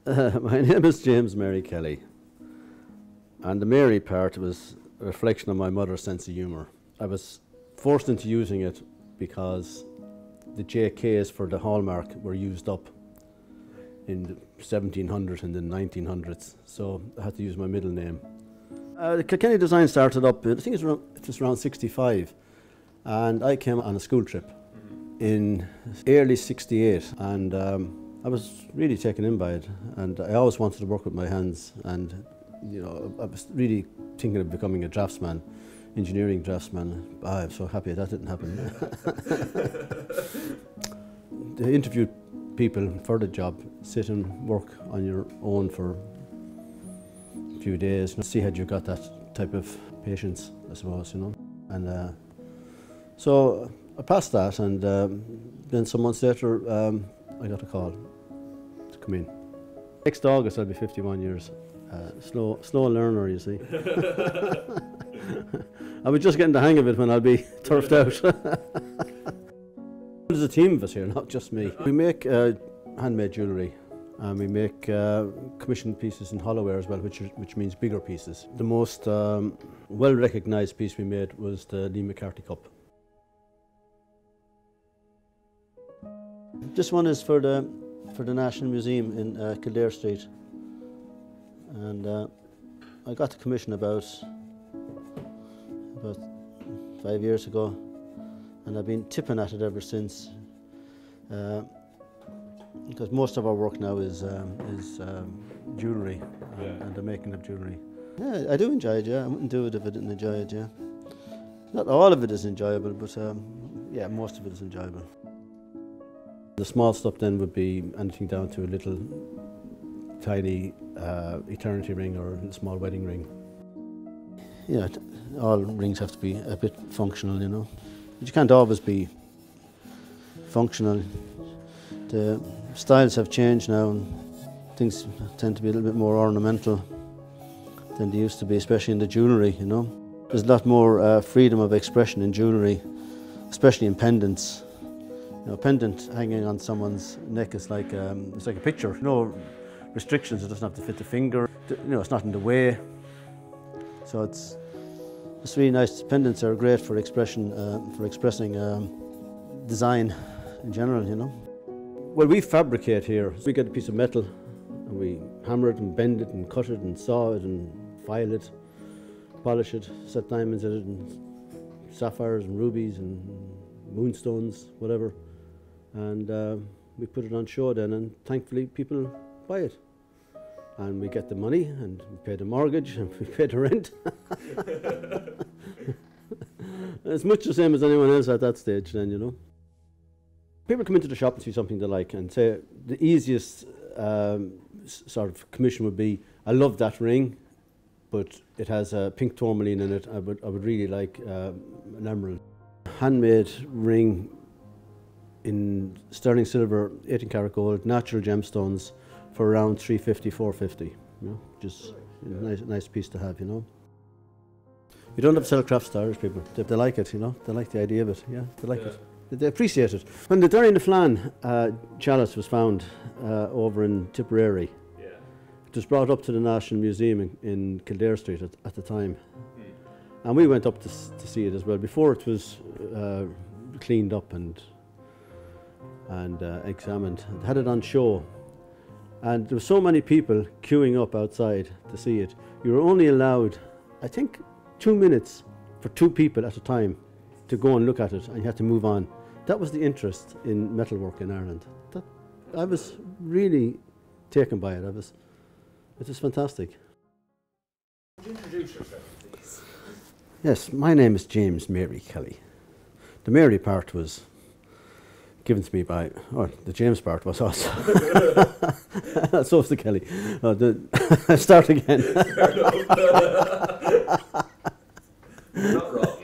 My name is James Mary Kelly, and the Mary part was a reflection of my mother's sense of humour. I was forced into using it because the JKs for the hallmark were used up in the 1700s and the 1900s, so I had to use my middle name. The Kilkenny Design started up, I think it was around 65, and I came on a school trip in early 68, and I was really taken in by it, and I always wanted to work with my hands, and you know, I was really thinking of becoming a draftsman, engineering draftsman. I'm so happy that didn't happen. They interviewed people for the job, sit and work on your own for a few days, and see had you got that type of patience, I suppose, you know. And so I passed that, and then some months later I got a call to come in. Next August I'll be 51 years. Slow learner, you see. I was just getting the hang of it when I'll be turfed out. There's a team of us here, not just me. We make handmade jewellery, and we make commissioned pieces in hollowware as well, which means bigger pieces. The most well-recognised piece we made was the Lee McCarthy Cup. This one is for the National Museum in Kildare Street, and I got the commission about 5 years ago, and I've been tipping at it ever since, because most of our work now is jewellery and the making of jewellery. Yeah, I do enjoy it, yeah. I wouldn't do it if I didn't enjoy it, yeah. Not all of it is enjoyable, but yeah, most of it is enjoyable. The small stuff then would be anything down to a little tiny eternity ring or a small wedding ring. Yeah, all rings have to be a bit functional, you know. But you can't always be functional. The styles have changed now, and things tend to be a little bit more ornamental than they used to be, especially in the jewellery, you know. There's a lot more freedom of expression in jewellery, especially in pendants. You know, a pendant hanging on someone's neck is like it's like a picture. No restrictions. It doesn't have to fit the finger. You know, it's not in the way. So it's really nice. Pendants are great for expression, for expressing design in general. You know. Well, we fabricate here. We get a piece of metal, and we hammer it and bend it and cut it and saw it and file it, polish it, set diamonds in it, and sapphires and rubies and moonstones, whatever. And we put it on show then, and thankfully people buy it. And we get the money, and we pay the mortgage, and we pay the rent. It's much the same as anyone else at that stage then, you know. People come into the shop and see something they like, and say the easiest sort of commission would be, I love that ring, but it has a pink tourmaline in it. I would really like an emerald. Handmade ring in sterling silver, 18 karat gold, natural gemstones for around 350, 450. You know, just a nice piece to have, you know. You don't have to sell crafts to Irish people. They like it, you know. They like the idea of it. Yeah, they like it. They appreciate it. When the Derry and the Flan chalice was found over in Tipperary, it was brought up to the National Museum in Kildare Street at the time. And we went up to see it as well. Before it was cleaned up and examined. It had it on show. And there were so many people queuing up outside to see it. You were only allowed, I think, 2 minutes for 2 people at a time to go and look at it, and you had to move on. That was the interest in metalwork in Ireland. I was really taken by it. It was fantastic. Could you introduce yourself, please? Yes, my name is James Mary Kelly. The Mary part was given to me by, or the James part was also. So was the Kelly. Start again. Not wrong.